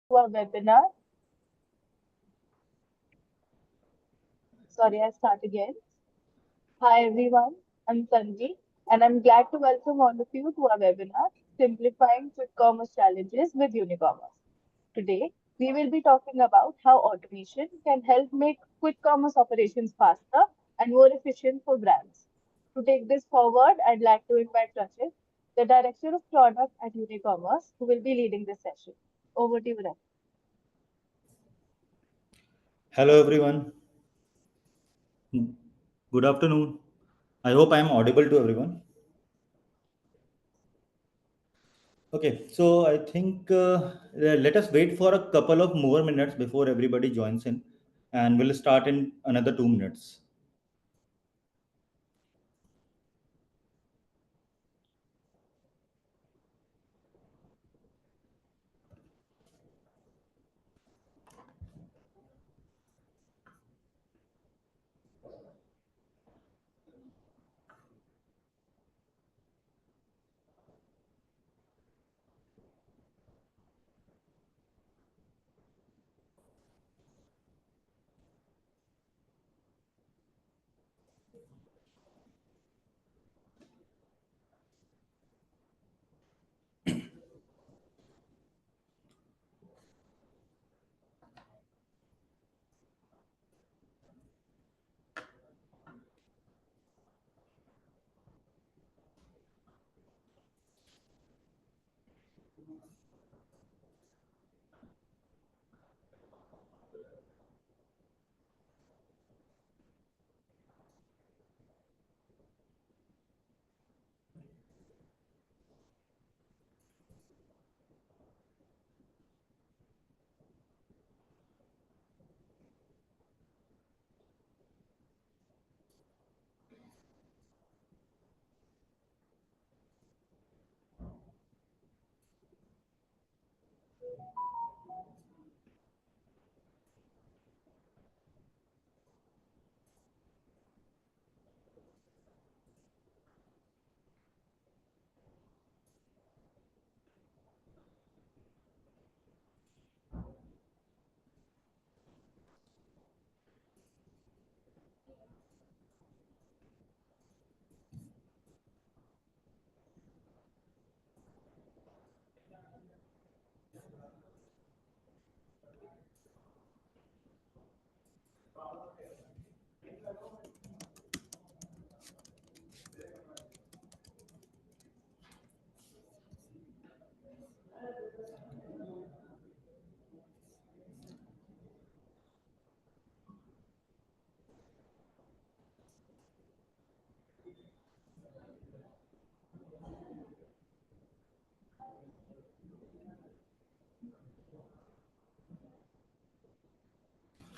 to our webinar. Sorry, I start again. Hi everyone, I'm Sanji and I'm glad to welcome all of you to our webinar, Simplifying Quick Commerce Challenges with Unicommerce. Today, we will be talking about how automation can help make quick commerce operations faster and more efficient for brands. To take this forward, I'd like to invite Rachit, the Director of Product at Unicommerce, who will be leading this session. Over to you, Rachit. Hello everyone. Good afternoon. I hope I am audible to everyone. Okay, so I think let us wait for a couple of more minutes before everybody joins in, and we'll start in another 2 minutes.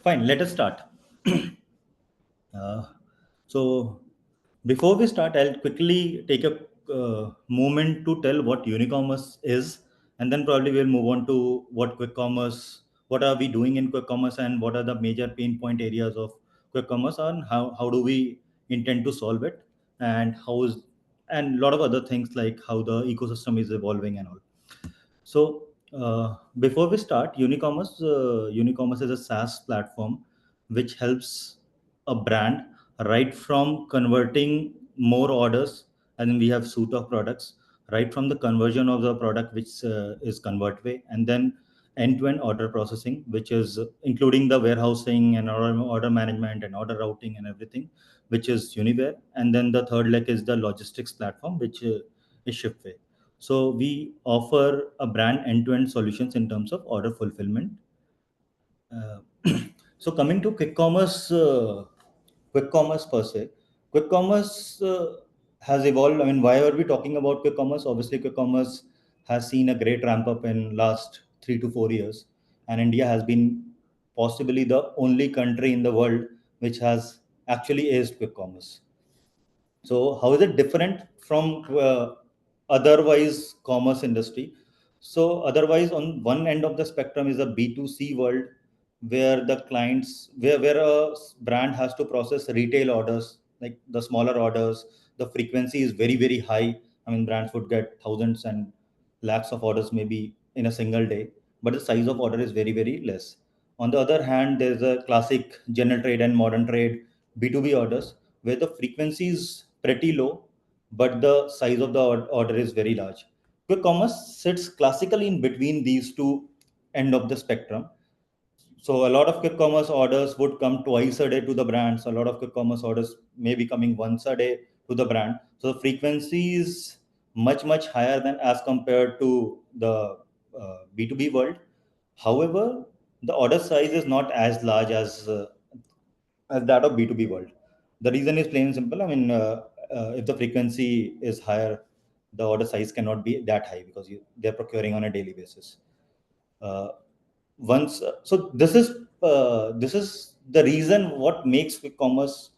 Fine, let us start. Uh, so, before we start, I'll quickly take a moment to tell what Unicommerce is, and then probably we'll move on to what quick commerce, what are we doing in quick commerce, and what are the major pain point areas of quick commerce, and how do we intend to solve it, and how is and a lot of other things like how the ecosystem is evolving and all. So before we start, Unicommerce is a SaaS platform which helps a brand right from converting more orders, and then we have suite of products right from the conversion of the product, which is ConvertWay, and then end-to-end order processing, which is including the warehousing and order management and order routing and everything, which is Uniware, and then the third leg is the logistics platform, which is Shipway. So we offer a brand end-to-end solutions in terms of order fulfillment. Uh, so coming to quick commerce per se, quick commerce has evolved. I mean, why are we talking about quick commerce? Obviously, quick commerce has seen a great ramp up in last 3 to 4 years, and India has been possibly the only country in the world which has actually aced quick commerce. So how is it different from otherwise commerce industry? So otherwise, on one end of the spectrum is a B2C world where the clients, where a brand has to process retail orders, like the smaller orders, the frequency is very, very high. I mean, brands would get thousands and lakhs of orders maybe in a single day. but the size of order is very, very less. On the other hand, there's a classic general trade and modern trade B2B orders where the frequency is pretty low, but the size of the order is very large. Quick commerce sits classically in between these two end of the spectrum. So a lot of quick commerce orders would come twice a day to the brands. A lot of quick commerce orders may be coming once a day to the brand. So the frequency is much higher than as compared to the B2B world. However, the order size is not as large as that of B2B world. The reason is plain and simple. I mean, if the frequency is higher, the order size cannot be that high because they're procuring on a daily basis. Uh, once so this is the reason what makes quick commerce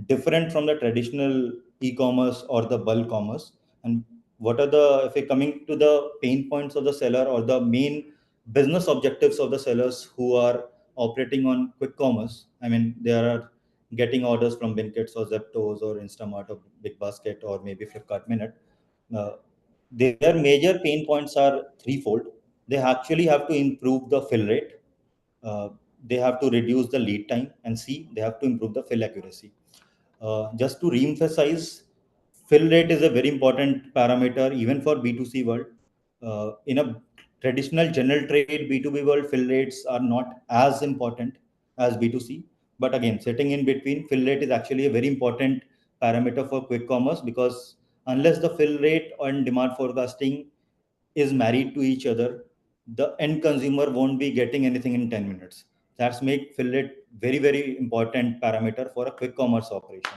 different from the traditional e-commerce or the bulk commerce, and what are the, if we're coming to the pain points of the seller or the main business objectives of the sellers who are operating on quick commerce. I mean, they are getting orders from Blinkits or Zeptos or Instamart or Big Basket or maybe Flipkart Minute. uh, their major pain points are threefold. They actually have to improve the fill rate, uh, they have to reduce the lead time, and C, they have to improve the fill accuracy. Just to re-emphasize, fill rate is a very important parameter even for B2C world. In a traditional general trade B2B world, fill rates are not as important as B2C. But again, sitting in between, fill rate is actually a very important parameter for quick commerce, because unless the fill rate and demand forecasting is married to each other, the end consumer won't be getting anything in 10 minutes. That's make fill rate very, very important parameter for a quick commerce operation.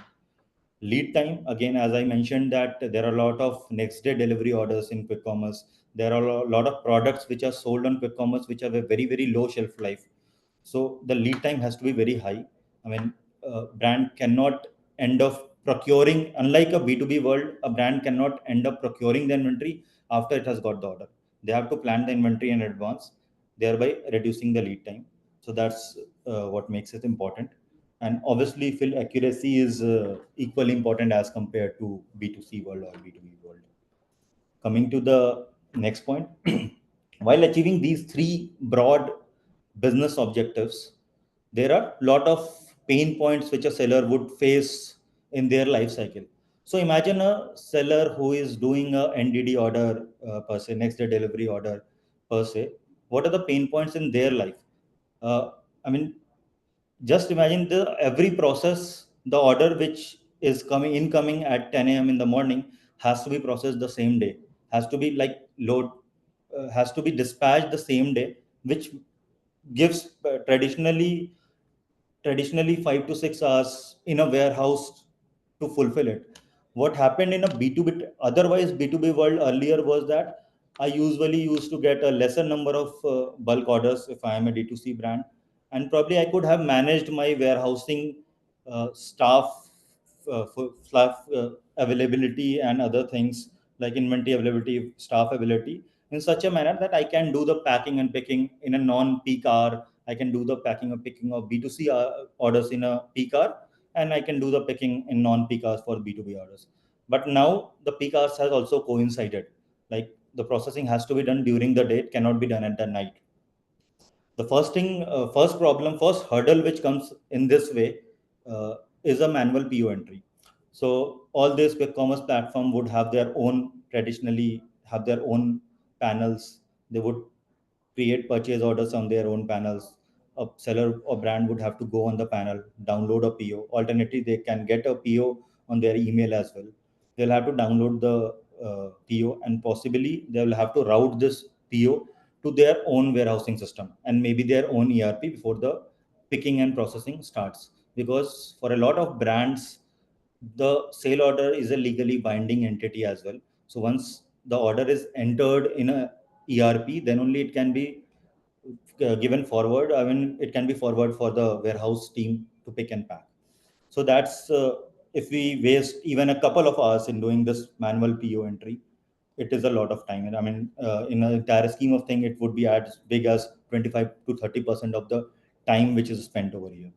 Lead time, again, as I mentioned, that there are a lot of next day delivery orders in quick commerce. There are a lot of products which are sold on quick commerce which have a very, very low shelf life. So the lead time has to be very high. I mean, brand cannot end up procuring, unlike a B2B world, a brand cannot end up procuring the inventory after it has got the order. They have to plan the inventory in advance, thereby reducing the lead time. So that's what makes it important. And obviously, fill accuracy is equally important as compared to B2C world or B2B world. Coming to the next point, while achieving these three broad business objectives, there are a lot of pain points which a seller would face in their life cycle. So imagine a seller who is doing a NDD order per se, next day delivery order per se. What are the pain points in their life? Uh, I mean, just imagine the every process, the order which is coming incoming at 10 a.m. in the morning has to be processed the same day, has to be like load, has to be dispatched the same day, which gives traditionally 5 to 6 hours in a warehouse to fulfill it. What happened in a B2B, otherwise B2B world earlier, was that I usually used to get a lesser number of bulk orders if I am a D2C brand, and probably I could have managed my warehousing staff staff availability and other things like inventory availability, staff availability in such a manner that I can do the packing and picking in a non-peak hour. I can do the packing or picking of B2C orders in a peak hour, and I can do the picking in non-peak hours for B2B orders. But now the peak hours has also coincided. Like the processing has to be done during the day; it cannot be done at the night. The first thing, first problem, first hurdle which comes in this way is a manual PO entry. So all this quick commerce platform would have their own, traditionally have their own panels. They would create purchase orders on their own panels. A seller or brand would have to go on the panel, download a PO. Alternatively, they can get a PO on their email as well. They'll have to download the PO, and possibly they will have to route this PO to their own warehousing system and maybe their own ERP before the picking and processing starts. Because for a lot of brands, the sale order is a legally binding entity as well. So once the order is entered in a ERP, then only it can be given forward. I mean, it can be forward for the warehouse team to pick and pack. So that's if we waste even a couple of hours in doing this manual PO entry, it is a lot of time. And I mean, in an entire scheme of thing, it would be as big as 25 to 30% of the time which is spent over here.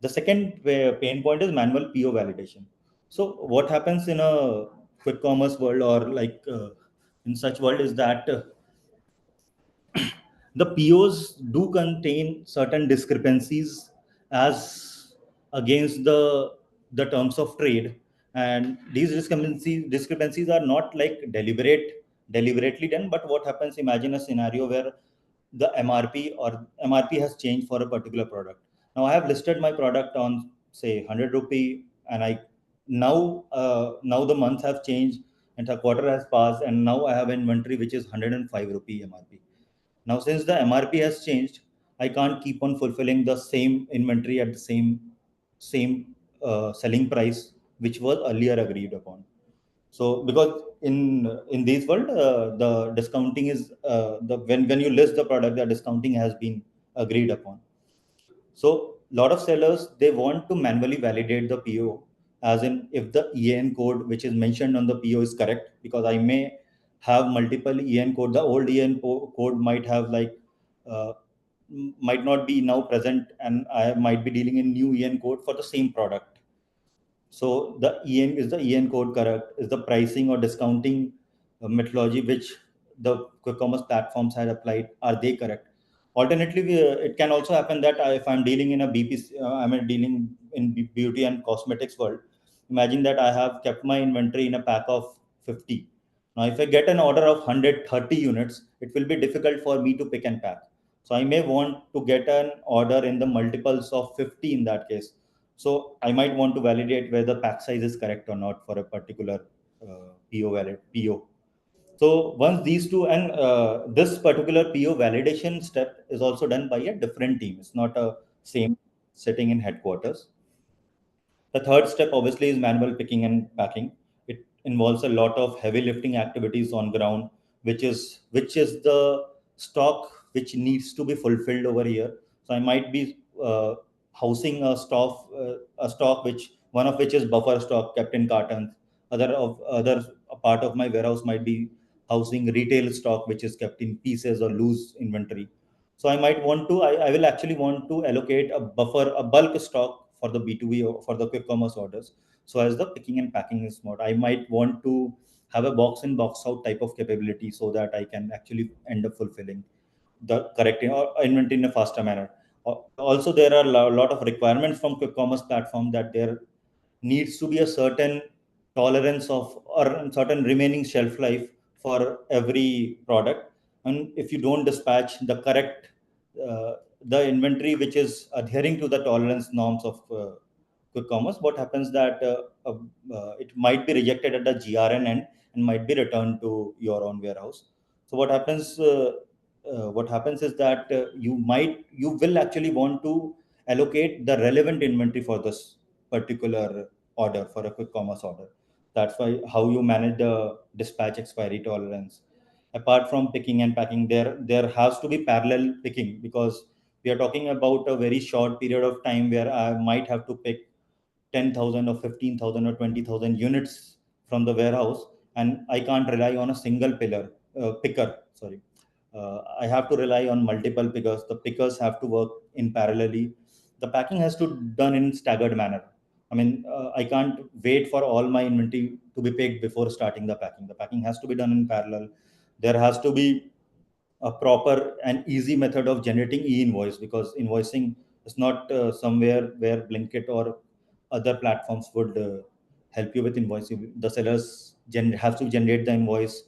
The second pain point is manual PO validation. So what happens in a quick commerce world or like in such world is that the POs do contain certain discrepancies as against the terms of trade, and these discrepancies are not like deliberately done. But what happens? Imagine a scenario where the MRP has changed for a particular product. Now I have listed my product on say 100 rupee, and I now the months have changed and the quarter has passed, and now I have inventory which is 105 rupee MRP. Now, since the MRP has changed, I can't keep on fulfilling the same inventory at the same selling price which was earlier agreed upon. So, because in this world, the discounting is the when you list the product, the discounting has been agreed upon. So, lot of sellers they want to manually validate the PO, as in if the EAN code which is mentioned on the PO is correct, because I may have multiple EAN code. The old code might have like uh, might not be now present, and I might be dealing in new EN code for the same product. So the EN code correct? Is the pricing or discounting methodology which the quick commerce platforms had applied, are they correct? Alternatively, it can also happen that if I'm dealing in a BPC, I'm dealing in beauty and cosmetics world. Imagine that I have kept my inventory in a pack of 50. Now, if I get an order of 130 units, it will be difficult for me to pick and pack. So I may want to get an order in the multiples of 50 in that case. So I might want to validate whether pack size is correct or not for a particular PO. So once these two, and this particular PO validation step is also done by a different team. It's not a same sitting in headquarters. The third step obviously is manual picking and packing. It involves a lot of heavy lifting activities on ground, which is the stock which needs to be fulfilled over here. So I might be housing a stock which one of which is buffer stock kept in cartons. Other a part of my warehouse might be housing retail stock which is kept in pieces or loose inventory. So I will actually want to allocate a bulk stock for the B2B or for the quick commerce orders. So as the picking and packing is more, I might want to have a box in, box out type of capability so that I can actually end up fulfilling the correct inventory in a faster manner. Also, there are a lot of requirements from quick commerce platform that there needs to be a certain tolerance of or certain remaining shelf life for every product. And if you don't dispatch the correct uh, the inventory which is adhering to the tolerance norms of quick commerce, what happens that it might be rejected at the GRN end and might be returned to your own warehouse. So what happens is that you will actually want to allocate the relevant inventory for this particular order, for a quick commerce order. That's why how you manage the dispatch expiry tolerance. Apart from picking and packing, there has to be parallel picking, because we are talking about a very short period of time where I might have to pick 10,000 or 15,000 or 20,000 units from the warehouse, and I can't rely on a single picker. Sorry, I have to rely on multiple pickers. The pickers have to work in parallelly. The packing has to done in staggered manner. I mean, I can't wait for all my inventory to be picked before starting the packing. The packing has to be done in parallel. There has to be a proper and easy method of generating e-invoice, because invoicing is not somewhere where Blinkit or other platforms would help you with invoicing. The sellers have to generate the invoice.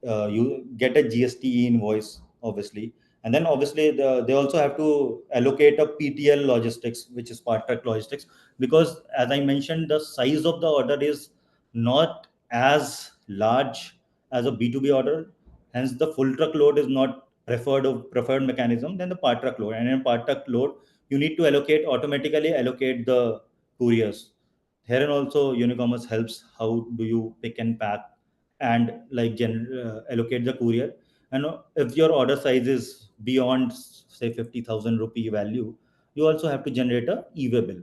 You get a GST invoice, obviously, and then obviously they also have to allocate a PTL logistics, which is part truck logistics, because as I mentioned, the size of the order is not as large as a B2B order. Hence, the full truck load is not preferred mechanism than the part truck load. And in part truck load, you need to automatically allocate the couriers. Here and also Unicommerce helps. How do you pick and pack and like allocate the courier? And if your order size is beyond say 50,000 rupee value, you also have to generate a e-way bill.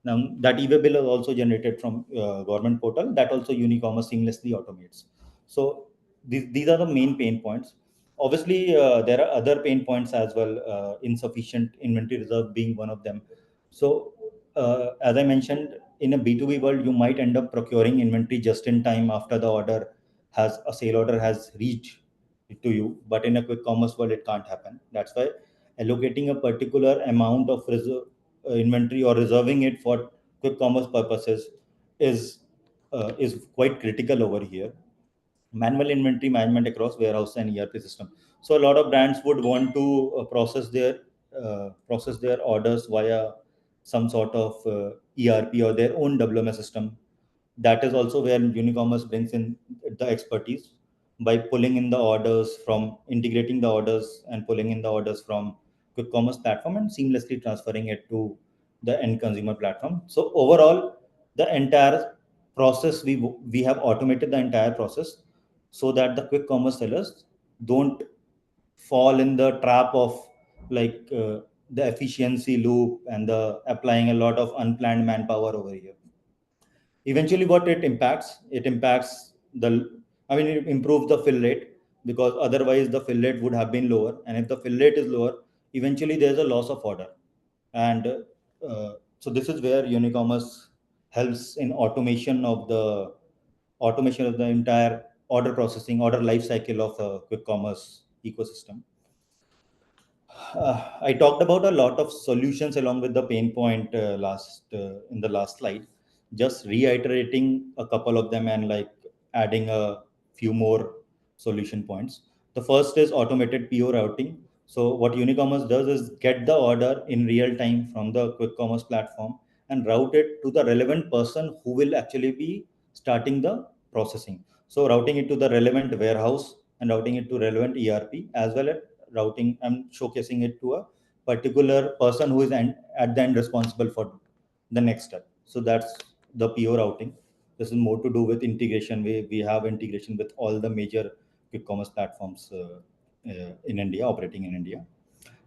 Now that e-way bill is also generated from government portal, that also Unicommerce seamlessly automates. So these are the main pain points. Obviously, there are other pain points as well, insufficient inventory reserve being one of them. So, as I mentioned, in a B2B world, you might end up procuring inventory just in time after the sale order has reached to you, but in a quick commerce world it can't happen. That's why allocating a particular amount of inventory or reserving it for quick commerce purposes is quite critical over here. Manual inventory management across warehouse and ERP system. So a lot of brands would want to process their orders via some sort of ERP or their own WMS system. That is also where Unicommerce brings in the expertise by pulling in the orders from integrating the orders and pulling in the orders from quick commerce platform and seamlessly transferring it to the end consumer platform. So overall, the entire process we have automated the entire process so that the quick commerce sellers don't fall in the trap of like the efficiency loop and the applying a lot of unplanned manpower over here. Eventually what it impacts the, I mean, it improves the fill rate, because otherwise the fill rate would have been lower, and if the fill rate is lower, eventually there's a loss of order. And so this is where Unicommerce helps in automation of the entire order life cycle of a quick commerce ecosystem. I talked about a lot of solutions along with the pain point last in the last slide. Just reiterating a couple of them and like adding a few more solution points. The first is automated PO routing. So what Unicommerce does is get the order in real time from the quick commerce platform and route it to the relevant person who will actually be starting the processing. So routing it to the relevant warehouse and routing it to relevant ERP, as well as routing and showcasing it to a particular person who is at the end responsible for the next step. So that's the PO routing. This is more to do with integration. We have integration with all the major quick commerce platforms in India, operating in India.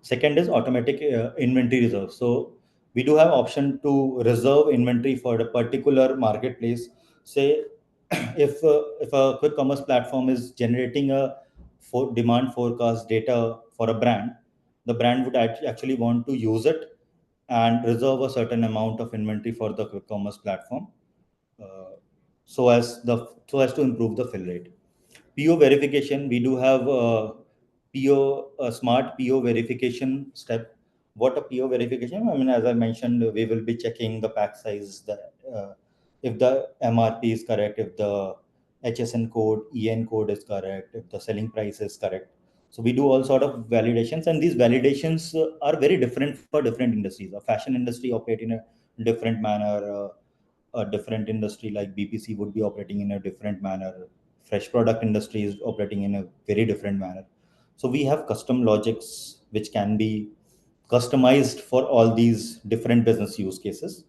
Second is automatic inventory reserve. So we do have option to reserve inventory for a particular marketplace. Say if a quick commerce platform is generating a demand forecast data for a brand, the brand would actually want to use it and reserve a certain amount of inventory for the quick commerce platform, uh, so as to improve the fill rate. PO verification, we do have a smart PO verification step. What a PO verification? I mean, as I mentioned, we will be checking the pack size, if the MRP is correct, if the HSN code, EN code is correct, if the selling price is correct. So we do all sort of validations, and these validations are very different for different industries. A fashion industry operate in a different manner. A different industry like BPC would be operating in a different manner. Fresh product industry is operating in a very different manner. So we have custom logics which can be customized for all these different business use cases.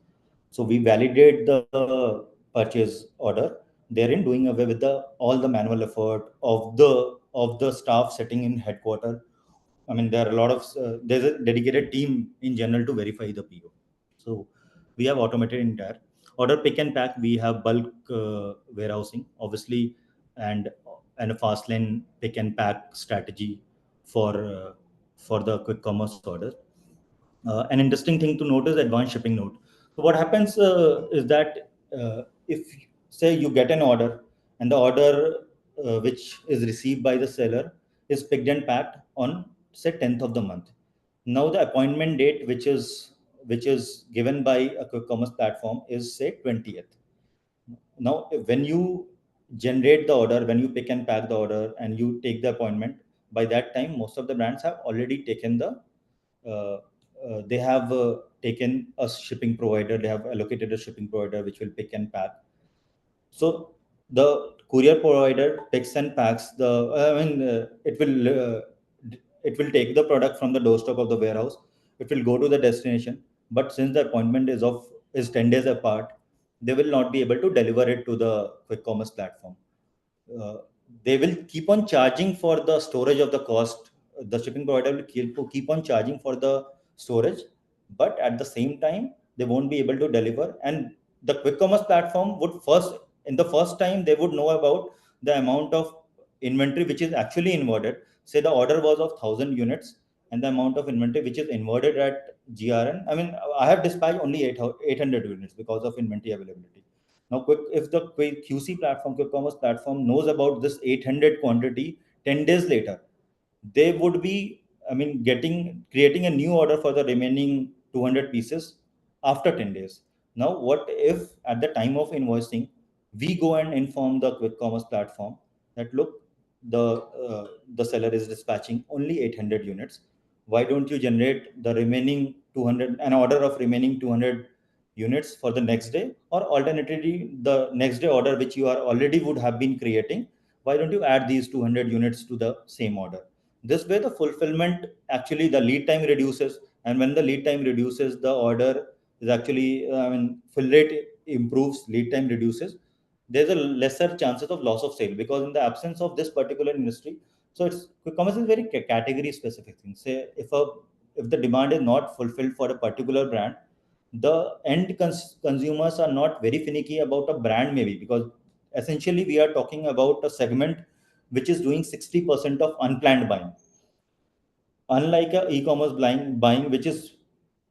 So we validate the purchase order, therein doing away with the all the manual effort of the staff sitting in headquarter. I mean, there are a lot of there's a dedicated team in general to verify the PO. So we have automated entire order pick and pack. We have bulk warehousing, obviously, and and a fast lane pick and pack strategy for the quick commerce order. An interesting thing to note is advanced shipping note. So what happens is that if say you get an order and the order which is received by the seller is picked and packed on say 10th of the month. Now the appointment date which is given by a quick commerce platform is say 20th. Now when you generate the order, when you pick and pack the order and you take the appointment, by that time most of the brands have already taken the uh, they have taken a shipping provider, they have allocated a shipping provider which will pick and pack. So the courier provider picks and packs the. I mean, it will take the product from the doorstep of the warehouse. It will go to the destination. But since the appointment is 10 days apart, they will not be able to deliver it to the quick commerce platform. uh, they will keep on charging for the storage of the cost. The shipping provider will keep on charging for the storage, but at the same time they won't be able to deliver. And the quick commerce platform would first, in the first time, they would know about the amount of inventory which is actually inverted. Say the order was of 1000 units, and the amount of inventory which is inverted at GRN, I mean, I have dispatched only 800 units because of inventory availability. Now, if the QC platform, quick commerce platform knows about this 800 quantity 10 days later they would be, I mean, creating a new order for the remaining 200 pieces after 10 days. Now what if at the time of invoicing we go and inform the quick commerce platform that look, the the seller is dispatching only 800 units, why don't you generate the remaining 200, an order of remaining 200 units for the next day, or alternatively the next day order which you are already would have been creating, why don't you add these 200 units to the same order? This way the fulfillment, actually the lead time reduces, and when the lead time reduces, the order is actually, I mean, fill rate improves, lead time reduces, there's a lesser chances of loss of sale, because in the absence of this particular industry, so it's, quick commerce is very category specific thing. Say if the demand is not fulfilled for a particular brand, the consumers are not very finicky about a brand, maybe because essentially we are talking about a segment which is doing 60% of unplanned buying, unlike a e-commerce buying which is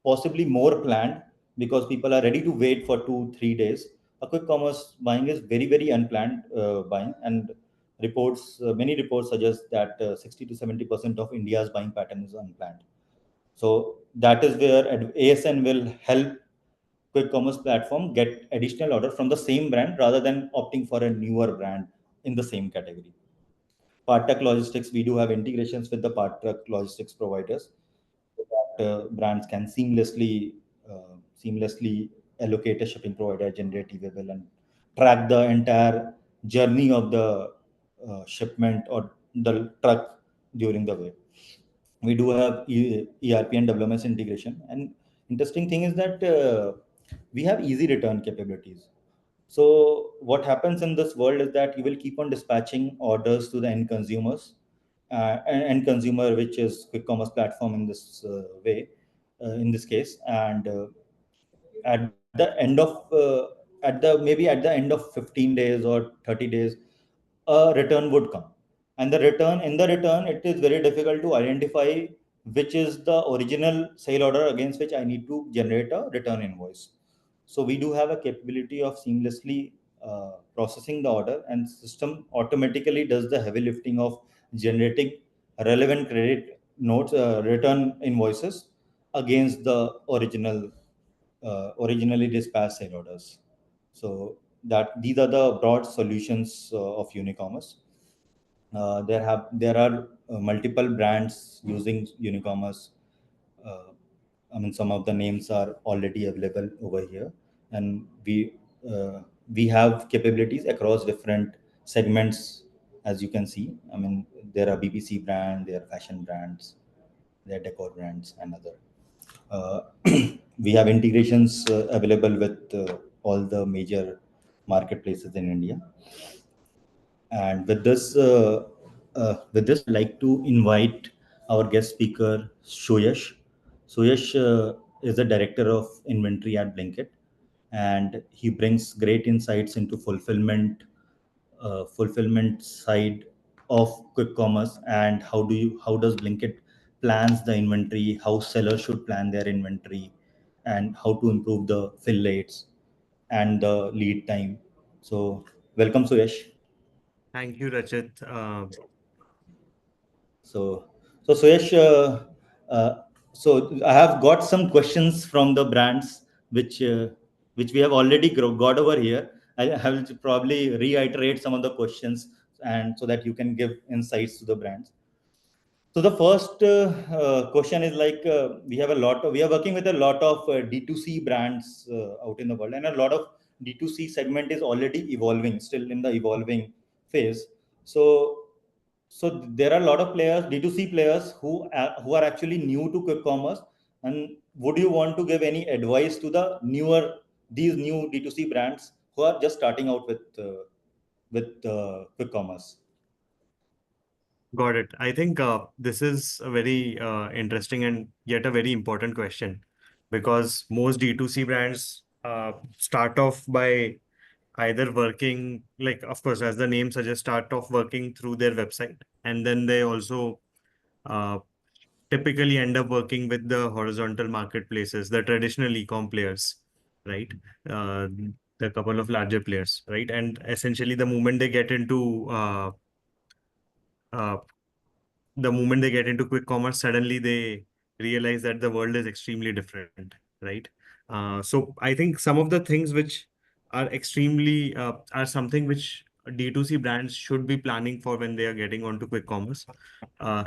possibly more planned, because people are ready to wait for 2 3 days. A quick commerce buying is very very unplanned buying, and many reports suggest that 60 to 70% of India's buying pattern is unplanned. So that is where ASN will help quick commerce platform get additional order from the same brand rather than opting for a newer brand in the same category. Part Truck Logistics, we do have integrations with the Part Truck Logistics providers, so that brands can seamlessly allocate a shipping provider, generate e-bill, and track the entire journey of the shipment or the truck during the way. We do have ERP and WMS integration, and interesting thing is that we have easy return capabilities. So what happens in this world is that you will keep on dispatching orders to the end consumers, end consumer, which is quick commerce platform in this way, in this case, and at the end of at the end of 15 days or 30 days, a return would come, and the return it is very difficult to identify which is the original sale order against which I need to generate a return invoice. So we do have a capability of seamlessly processing the order, and system automatically does the heavy lifting of generating relevant credit notes, return invoices against the originally dispatched sale orders. So that these are the broad solutions of Unicommerce. There are multiple brands using Unicommerce. Uh, I mean, some of the names are already available over here, and we have capabilities across different segments, as you can see. I mean, there are BBC brand, there are fashion brands, there are decor brands, and other. Uh, we have integrations available with all the major marketplaces in India. And with this, I'd like to invite our guest speaker, Suyash. Suyash is the director of inventory at Blinkit, and he brings great insights into fulfillment side of quick commerce, and how does Blinkit plans the inventory, how sellers should plan their inventory, and how to improve the fill rates and the lead time. So welcome, Suyash. Thank you, Rachit. So, so Suyash, so I have got some questions from the brands which we have already got over here. I will probably reiterate some of the questions, and so that you can give insights to the brands. So the first question is like, we are working with a lot of D2C brands out in the world, and a lot of D2C segment is already evolving, still in the evolving phase. So there are a lot of players, D2C players, who are actually new to quick commerce. And would you want to give any advice to these new D2C brands who are just starting out with quick commerce? Got it. I think this is a very interesting and yet a very important question because most D2C brands start off by either working, like, of course, as the name suggests, start off working through their website. And then they also uh, typically end up working with the horizontal marketplaces, the traditional e-com players, right? Uh, the couple of larger players, right? And essentially, the moment they get into the moment they get into quick commerce, suddenly they realize that the world is extremely different, right? So I think some of the things which are extremely are something which D2C brands should be planning for when they are getting onto quick commerce.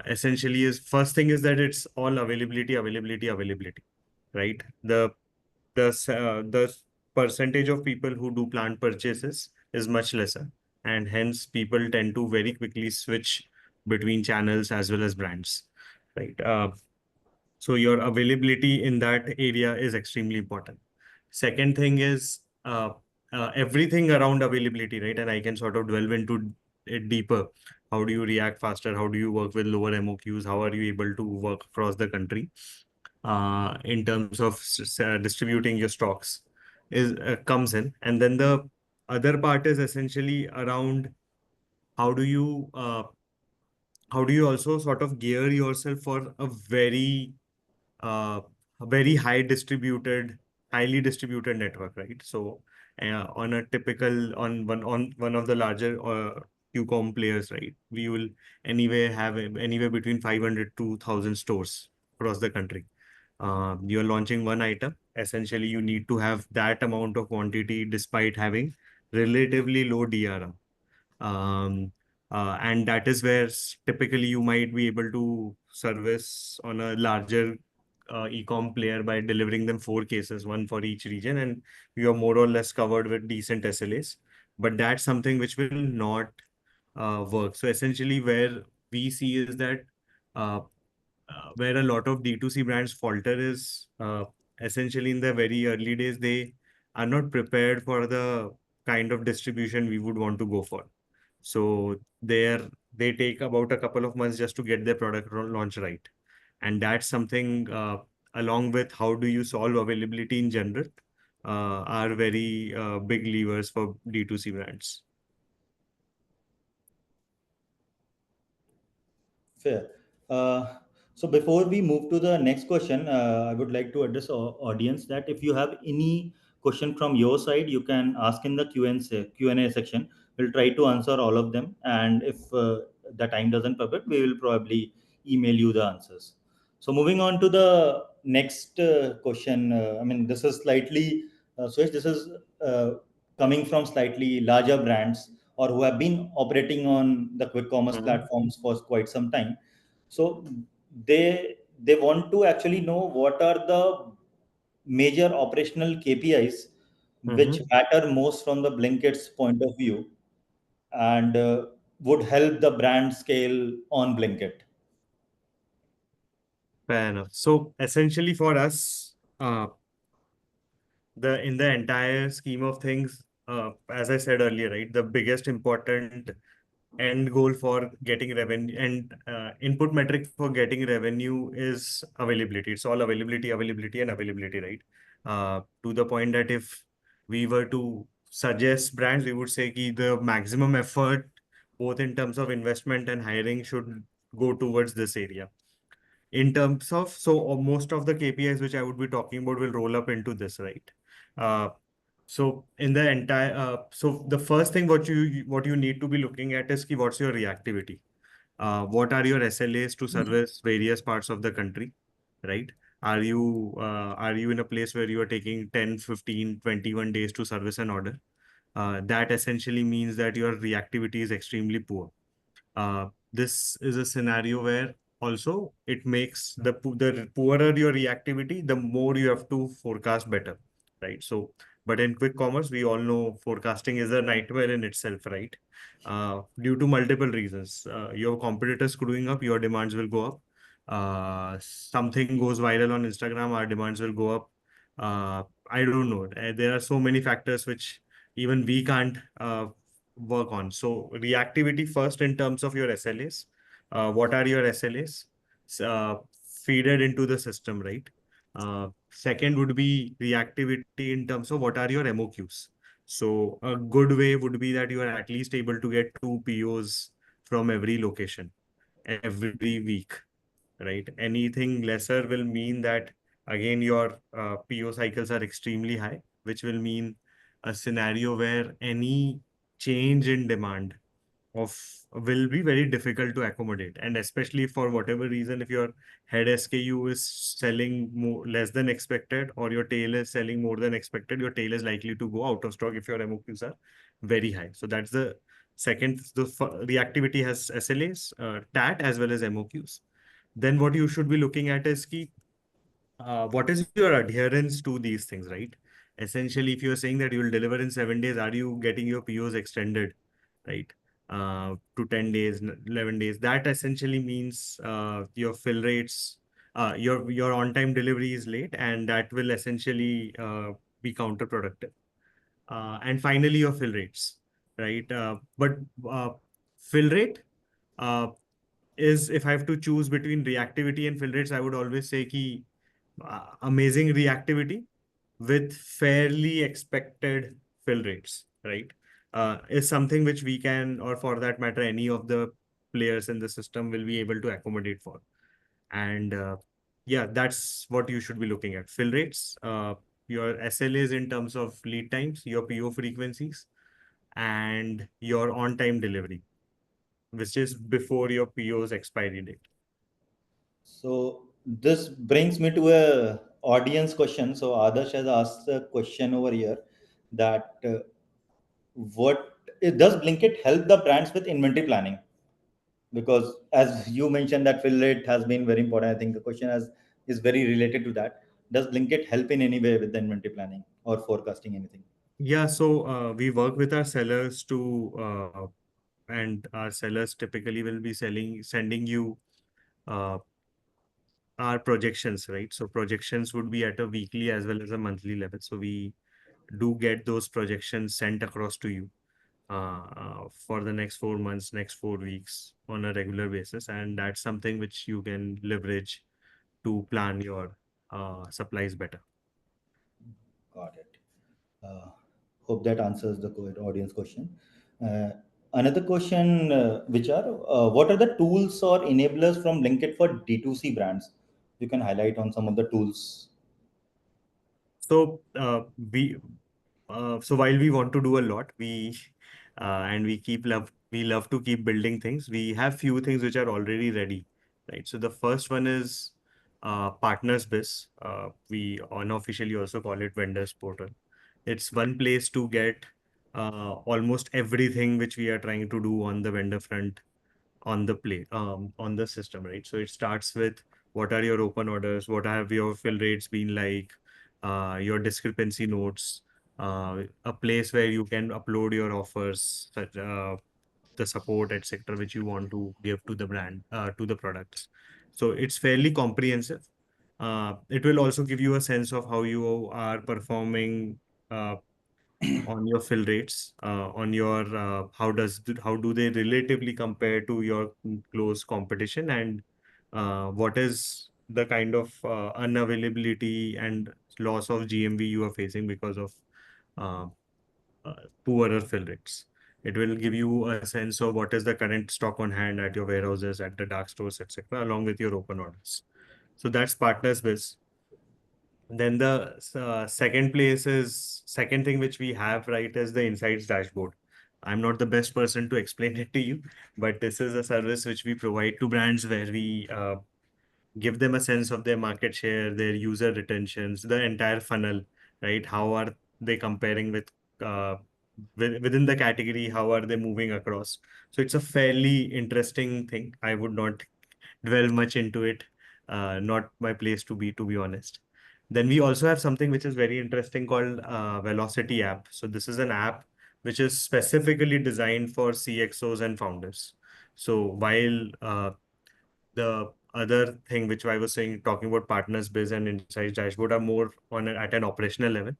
Essentially, is first thing is that it's all availability, availability, availability, right? The percentage of people who do planned purchases is much lesser, and hence people tend to very quickly switch between channels as well as brands, right? So your availability in that area is extremely important. Second thing is everything around availability, right? And I can sort of delve into it deeper. How do you react faster? How do you work with lower MOQs? How are you able to work across the country in terms of distributing your stocks is comes in. And then the other part is essentially around how do you uh, how do you also sort of gear yourself for uh, a very highly distributed network, right? So on a typical on one of the larger QCOM players, right? We will anyway have anywhere between 500 to 1,000 stores across the country. You're launching one item. Essentially, you need to have that amount of quantity despite having relatively low DRM. Um, and that is where typically you might be able to service on a larger e-com player by delivering them 4 cases, one for each region, and you are more or less covered with decent SLAs. But that's something which will not work. So essentially, where we see is that uh, where a lot of D2C brands falter is essentially in the very early days, they are not prepared for the kind of distribution we would want to go for. So they take about a couple of months just to get their product launch right. And that's something along with how do you solve availability in general are very big levers for D2C brands. Fair. So before we move to the next question, I would like to address our audience that if you have any question from your side, you can ask in the Q&A section. We'll try to answer all of them, and if the time doesn't permit, we will probably email you the answers. So moving on to the next question. I mean, this is slightly, Suyash, this is coming from slightly larger brands or who have been operating on the quick commerce Mhm. platforms for quite some time. So they want to actually know what are the major operational KPIs which Mhm. matter most from the Blinkit's point of view and would help the brand scale on Blinkit. Fair enough. So essentially for us, the in the entire scheme of things, as I said earlier, right, the biggest important end goal for getting revenue and input metric for getting revenue is availability. It's all availability, availability, and availability, right? To the point that if we were to suggest brands, we would say ki the maximum effort, both in terms of investment and hiring, should go towards this area in terms of most of the KPIs which I would be talking about will roll up into this, right? Uh, so in the entire so the first thing what you need to be looking at is ki what's your reactivity? What are your SLAs to service various parts of the country, right? Are you in a place where you are taking 10, 15, 21 days to service an order? That essentially means that your reactivity is extremely poor. This is a scenario where also it makes the poorer your reactivity, the more you have to forecast better, right? So, but in quick commerce, we all know forecasting is a nightmare in itself, right? Due to multiple reasons. Your competitors screwing up, your demands will go up. Something goes viral on Instagram, our demands will go up. I don't know. There are so many factors which even we can't work on. So reactivity first in terms of your SLAs. What are your SLAs? Feed it into the system, right? Second would be reactivity in terms of what are your MOQs. So a good way would be that you are at least able to get 2 POs from every location every week, right? Anything lesser will mean that again your PO cycles are extremely high, which will mean a scenario where any change in demand of will be very difficult to accommodate. And especially for whatever reason, if your head SKU is selling more, less than expected, or your tail is selling more than expected, your tail is likely to go out of stock if your MOQs are very high. So that's the second. Reactivity has SLAs, TAT, as well as MOQs. Then what you should be looking at is key, what is your adherence to these things, right? Essentially, if you're saying that you will deliver in 7 days, are you getting your POs extended, right? To 10 days, 11 days. That essentially means your fill rates, your on-time delivery is late, and that will essentially be counterproductive. And finally, your fill rates, right? But fill rate uh, is, if I have to choose between reactivity and fill rates, I would always say ki amazing reactivity with fairly expected fill rates, right? Is something which we can, or for that matter, any of the players in the system will be able to accommodate for. And yeah, that's what you should be looking at. Fill rates, your SLAs in terms of lead times, your PO frequencies, and your on-time delivery, which is before your PO's expiry date. So this brings me to a audience question. So Adarsh has asked a question over here that what does Blinkit help the brands with inventory planning? Because as you mentioned that fill rate has been very important. I think the question is very related to that. Does Blinkit help in any way with the inventory planning or forecasting anything? Yeah, so we work with our sellers to, and our sellers typically will be sending you uh, our projections, right? So projections would be at a weekly as well as a monthly level. So we do get those projections sent across to you for the next 4 months, next 4 weeks on a regular basis. And that's something which you can leverage to plan your supplies better. Got it. Uh, Hope that answers the audience question. Uh, Another question, which are what are the tools or enablers from Blinkit for D2C brands? You can highlight on some of the tools. So so while we want to do a lot, and we love to keep building things. We have few things which are already ready, right? So the first one is Partners Biz. We unofficially also call it Vendors Portal. It's one place to get almost everything which we are trying to do on the vendor front on the on the system, right? So it starts with what are your open orders, what have your fill rates been like, your discrepancy notes, a place where you can upload your offers, such the support, etc., which you want to give to the brand, to the products. So it's fairly comprehensive. It will also give you a sense of how you are performing uh, on your fill rates, on your how do they relatively compare to your close competition, and what is the kind of unavailability and loss of GMV you are facing because of uh, uh, poorer fill rates. It will give you a sense of what is the current stock on hand at your warehouses, at the dark stores, etc., along with your open orders. So that's Partners Biz. Then the second thing which we have, right, is the Insights dashboard. I'm not the best person to explain it to you, but this is a service which we provide to brands where we give them a sense of their market share, their user retentions, the entire funnel, right? How are they comparing uh, within the category? How are they moving across? So it's a fairly interesting thing. I would not dwell much into it. Not my place to be honest. Then we also have something which is very interesting called Velocity app. So this is an app which is specifically designed for CXOs and founders. So while the other thing which I was saying, talking about Partners Biz and Insights Dashboard are more at an operational level.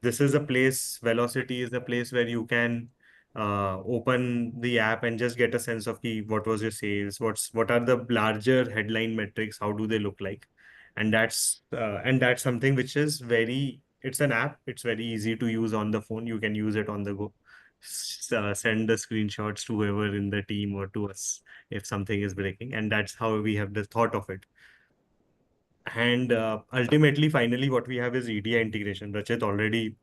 This is a place, Velocity is a place where you can open the app and just get a sense of what was your sales, what are the larger headline metrics, how do they look like, and that's something which is it's an app, it's very easy to use on the phone. You can use it on the go. Send the screenshots to whoever in the team or to us if something is breaking, and that's how we have the thought of it. And ultimately, finally, what we have is EDI integration. Rachit already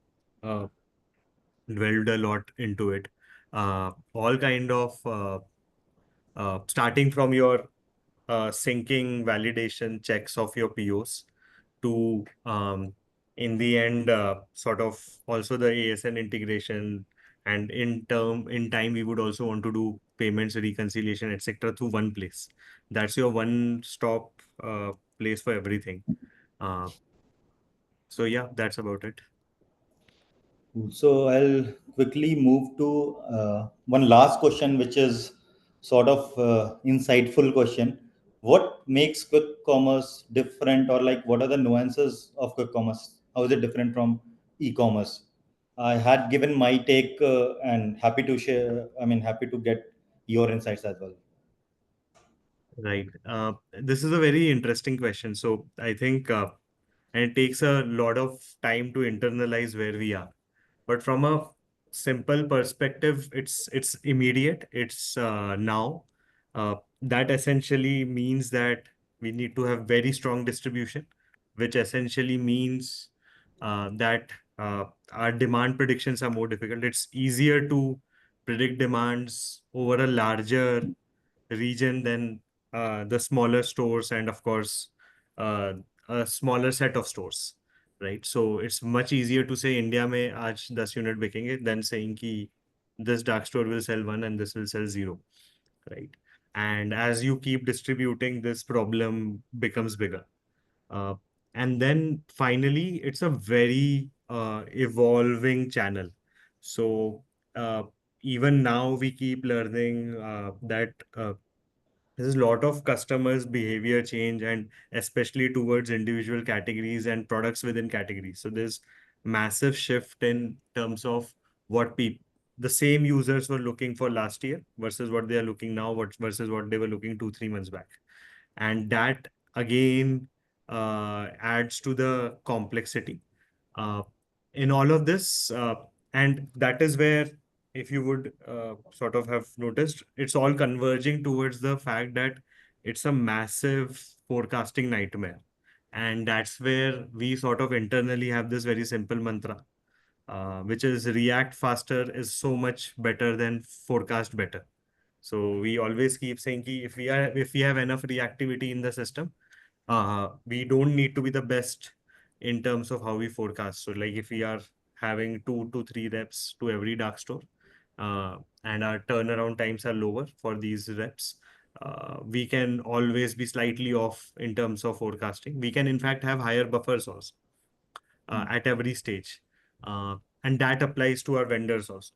uh, dwelled a lot into it. all kind of starting from your syncing validation checks of your POs to in the end sort of also the ASN integration, and in time we would also want to do payments, reconciliation, etc. through one place. That's your one stop place for everything. uh, so yeah, that's about it. So I'll quickly move to one last question, which is sort of insightful question. What makes quick commerce different, or like what are the nuances of quick commerce? How is it different from e-commerce? I had given my take and happy to share. I mean, happy to get your insights as well. Right. This is a very interesting question. So I think and it takes a lot of time to internalize where we are. But from a simple perspective, it's immediate. It's now. That essentially means that we need to have very strong distribution, which essentially means that our demand predictions are more difficult. It's easier to predict demands over a larger region than the smaller stores, and of course uh, a smaller set of stores, right? So it's much easier to say India mein aaj 10 unit बिकेंगे than saying ki this dark store will sell one and this will sell zero, right? And as you keep distributing, this problem becomes bigger. uh, and then finally, it's a very evolving channel. So even now we keep learning that there's a lot of customers' behavior change, and especially towards individual categories and products within categories. So there's massive shift in terms of what people, the same users were looking for last year versus what they are looking now, versus what they were looking 2, 3 months back. And that again adds to the complexity uh, in all of this. And that is where, if you would sort of have noticed, it's all converging towards the fact that it's a massive forecasting nightmare. And that's where we sort of internally have this very simple mantra, which is react faster is so much better than forecast better. So we always keep saying ki if we have enough reactivity in the system, we don't need to be the best in terms of how we forecast. So like if we are having 2 to 3 reps to every dark store, and our turnaround times are lower for these reps, we can always be slightly off in terms of forecasting. We can in fact have higher buffers also at every stage. Uh, and that applies to our vendors also.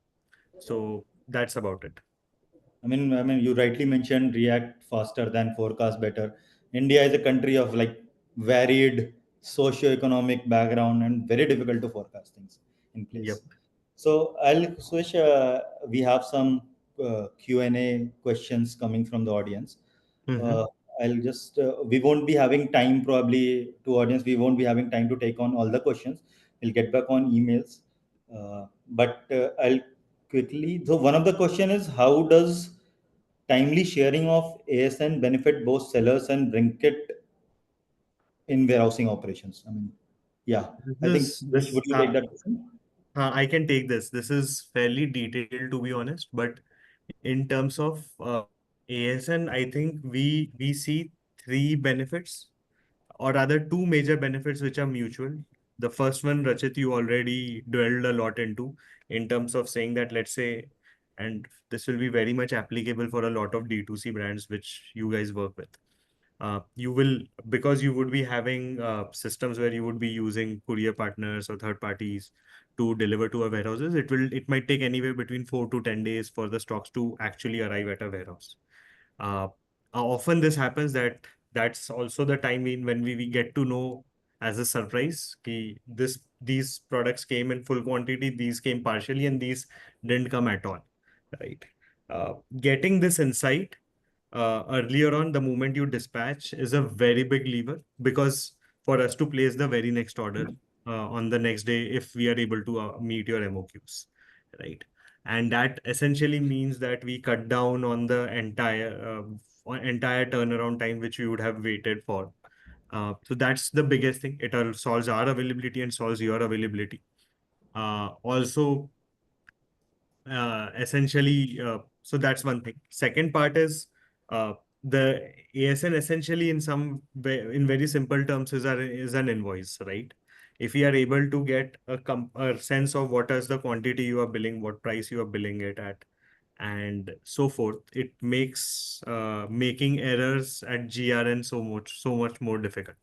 So that's about it. I mean, you rightly mentioned react faster than forecast better. India is a country of like varied socio-economic background and very difficult to forecast things in Yep. place. So I'll switch. We have some Q&A questions coming from the audience. Mm-hmm. Uh, I'll just we won't be having time probably to audience. We won't be having time to take on all the questions. We'll get back on emails. But I'll quickly. So one of the question is, how does timely sharing of ASN benefit both sellers and Blinkit in warehousing operations? I mean, yeah, I think This would this you take that question? I can take this. This is fairly detailed, to be honest. But in terms of ASN, I think we see three benefits, or rather two major benefits, which are mutual. The first one, Rachit, you already dwelled a lot into, in terms of saying that, let's say, and this will be very much applicable for a lot of D2C brands which you guys work with. You will, because you would be having systems where you would be using courier partners or third parties to deliver to our warehouses. It might take anywhere between 4 to 10 days for the stocks to actually arrive at a warehouse. uh, Often this happens that that's also the time when we get to know as a surprise ki these products came in full quantity, these came partially, and these didn't come at all, right? Getting this insight earlier on, the moment you dispatch, is a very big lever, because for us to place the very next order on the next day, if we are able to meet your MOQs, right? And that essentially means that we cut down on the entire turnaround time which we would have waited for. So that's the biggest thing. It all solves our availability and solves your availability. Also, essentially, so that's one thing. Second part is uh, the ASN essentially in in very simple terms is an invoice, right? If you are able to get a sense of what is the quantity you are billing, what price you are billing it at, and so forth, it makes making errors at GRN so much more difficult,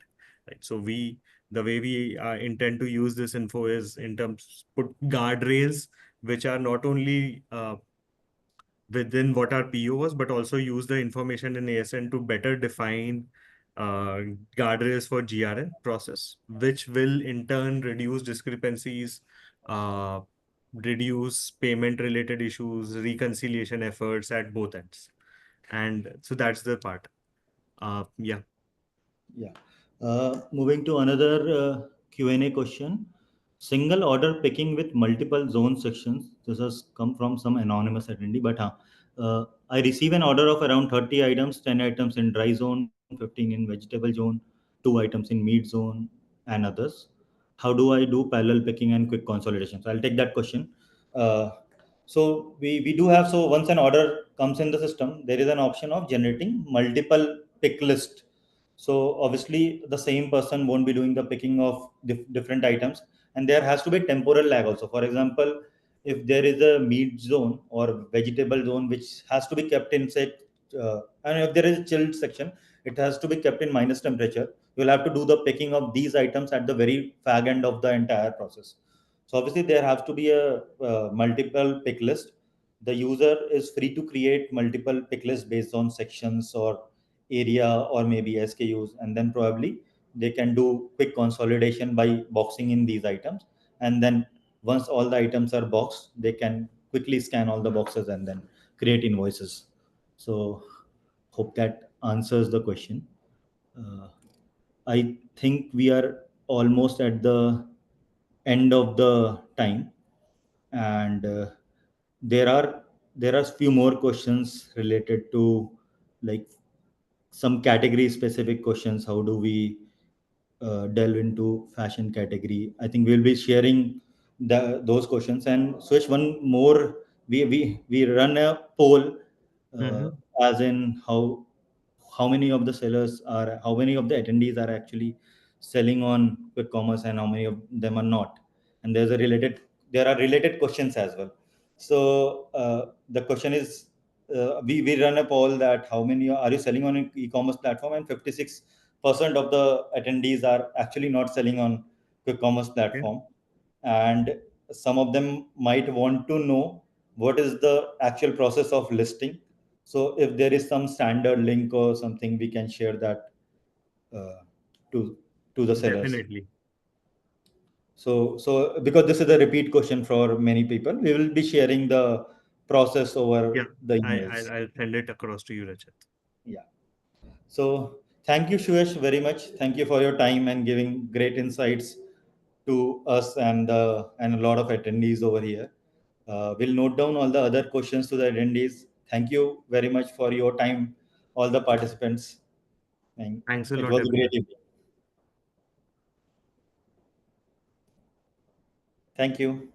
right? So the way we intend to use this info is in terms put guardrails which are not only within what our PO was, but also use the information in ASN to better define uh, guardrails for GRN process, which will in turn reduce discrepancies, uh, reduce payment related issues, reconciliation efforts at both ends. And so that's the part. Yeah. Yeah. Moving to another Q&A question. Single order picking with multiple zone sections. This has come from some anonymous attendee, but I receive an order of around 30 items, 10 items in dry zone, 15 in vegetable zone, 2 items in meat zone, and others. How do I do parallel picking and quick consolidation? So I'll take that question. Uh, we do have, so once an order comes in the system, there is an option of generating multiple pick list. So obviously the same person won't be doing the picking of different items, and there has to be temporal lag also. For example, if there is a meat zone or vegetable zone which has to be kept in, say, and if there is a chilled section, it has to be kept in minus temperature. You'll have to do the picking of these items at the very fag end of the entire process. So obviously there has to be a multiple pick list. The user is free to create multiple pick lists based on sections or area or maybe SKUs, and then probably they can do quick consolidation by boxing in these items. And then once all the items are boxed, they can quickly scan all the boxes and then create invoices. So hope that answers the question. Uh, I think we are almost at the end of the time, and there are few more questions related to, like, some category specific questions. How do we delve into fashion category? I think we'll be sharing those questions. And switch one more, we run a poll, uh, Mhm. as in how many of the sellers are, how many of the attendees are actually selling on quick commerce and how many of them are not. And there are related questions as well. So the question is, we run a poll that how many are you selling on an e-commerce platform, and 56% of the attendees are actually not selling on quick commerce Okay. platform. And some of them might want to know what is the actual process of listing. So if there is some standard link or something, we can share that uh, to the sellers. Definitely. So because this is a repeat question for many people, we will be sharing the process over Yeah. the emails. I'll send it across to you, Rachit. Yeah. So thank you, Suyash, very much. Thank you for your time and giving great insights to us and a lot of attendees over here. We'll note down all the other questions to the attendees. Thank you very much for your time, all the participants. And Thanks a it lot, was a great everyone. evening. Thank you.